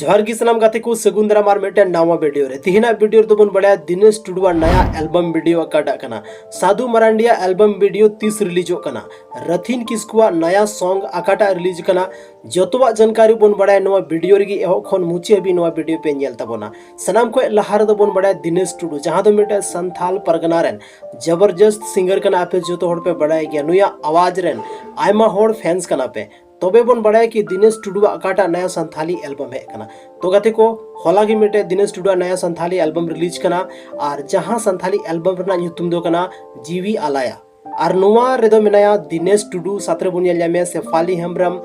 जोहार की सलाम गाते को सगुन दाराम आर मिटन नावा वीडियो रे तिहिना वीडियो तो बन बड़ा दिनेश टुडुआ नया एल्बम वीडियो काटा कना साधु मरांडिया एल्बम वीडियो 30 रिलीज कना रथिन किस्कुआ नया सॉन्ग अकाटा रिलीज कना जोतवा जानकारी बन बड़ा नवा वीडियो रे एहो खन मुचे हबी नवा वीडियो पे नेल तबोना सनाम को लहार दो बन बड़ा दिनेश टुडु जहां दो मिटे संथाल परगना रेन जबरदस्त सिंगर कना पे जो तो हड़ पे बड़ा गया नुया आवाज रेन आयमा होड़ फैंस कना पे तबे बन बड़ा कि दिनेश टुडुआ अकाटा नया संथाली एल्बम है कना तो गाते को होला गी मिटे दिनेश टुडुआ नया संथाली एल्बम रिलीज कना और जहां संथाली एल्बम रना ᱧᱩᱛᱩᱢ दो कना जीवी आलाया और नुआ रेदो मेनाया दिनेश टुडु सातरे बुनिया ल्यामे सेफाली हेम्ब्रम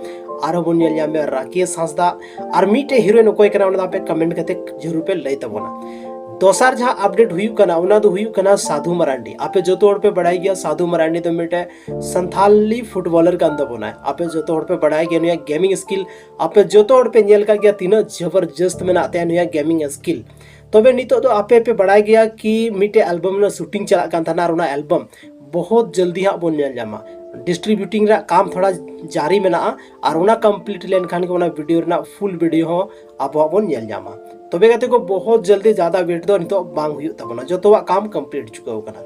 आरो बुनिया ल्यामे राकेश हांसदा और मिटे हीरोइन कोई कना उना पे कमेंट कते जरूर पे लई तबोना दोसार जहां अपडेट हुई कना उना दो हुई कना साधु मरांडी आपे जो तोड़ पे बढ़ाई गया साधु मरांडी तो मिटे संथाली फुटबॉलर का अंदर बोना है आपे जो तोड़ पे बढ़ाई गया नुया गेमिंग स्किल आपे जो तोड़ पे नेल का गया तीनों जबरदस्त में आते हैं नुया गेमिंग स्किल तबे नितो तो आपे पे बढ़ाई गया कि मिटे एल्बम ना शूटिंग चला कान थाना और एल्बम बहुत जल्दी हाँ बोन नेल जामा डिस्ट्रीब्यूटिंग रा काम थोड़ा जारी में और उना कंप्लीट लेन खान के वीडियो ना फुल वीडियो हो अब बोन नेल जामा तबे गाते को बहुत जल्दी ज्यादा वेट दो नितो बांग हुई तबना जो तो काम कंप्लीट चुका कना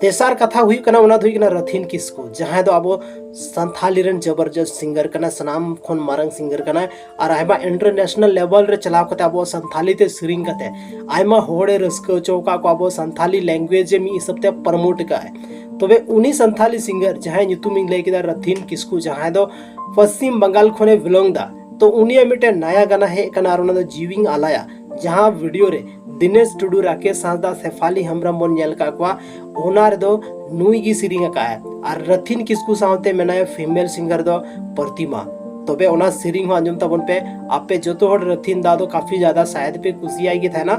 तेसार कथा हुई कना उना हुई कना रथिन किस्कु जहां दो अब संथाली रन जबरदस्त सिंगर कना सनाम खन मारंग सिंगर कना और आयमा इंटरनेशनल लेवल रे चलाव कते अब संथाली ते सिरिंग कते आयमा होड़े रस्को चौका को अब संथाली लैंग्वेज में ई सबते प्रमोट का है तबे उनी संथाली सिंगर जहां ᱧᱩᱛᱩᱢᱤᱧ लई केदा रथिन किस्कु जहां दो पश्चिम बंगाल खने बिलोंग दा तो उनिया मिटे नया गाना है कना और उना जीविंग आलाया जहां वीडियो रे दिनेश टुडु राकेश हांसदा सेफाली हेम्ब्रम बन नेल का क्वा ओनार दो नुई गी सिरिंग का है और रथिन किस्कु सावते मेनाय फीमेल सिंगर दो प्रतिमा तबे ओना सिरिंग अंजम तबन पे आपे जो तो रथिन दा दो काफी ज्यादा शायद पे खुशी आएगी था ना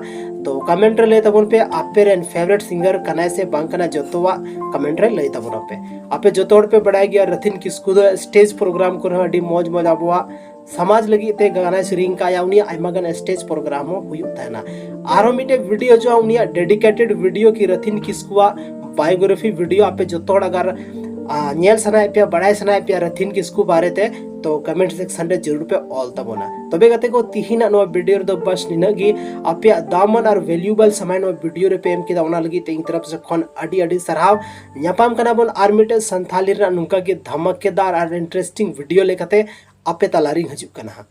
तो कमेंट ले तबन पे आपे रेन फेवरेट सिंगर कनाय से बांकना जोतोवा कमेंट ले तबन पे आपे जो तो पे बढ़ाई गया रथिन किस्कु दो स्टेज प्रोग्राम को अडी मौज मौज आबुआ समाज लगी ते गाना सिरिंग का या उनिया आयमा गन स्टेज प्रोग्राम हो हुई तहना आरो मिटे वीडियो जो उनिया डेडिकेटेड वीडियो की रथिन किस्कुआ बायोग्राफी वीडियो आपे जो तोड़ अगर नेल सनाय पे बड़ाई सनाय पे रथिन किस्कु बारे ते तो कमेंट सेक्शन रे जरूर पे ऑल तबोना तबे गते को तिहिना नो वीडियो दो बस निनगी आपे दामन और वैल्यूएबल समय नो वीडियो रे पे एम किदा ओना लगी ते इन तरफ से खन अडी अडी सरहाव न्यापाम कना बोन आर्मिटे संथाली रा नुका के धमाकेदार और इंटरेस्टिंग वीडियो लेकते आपे तलारी हजु कना।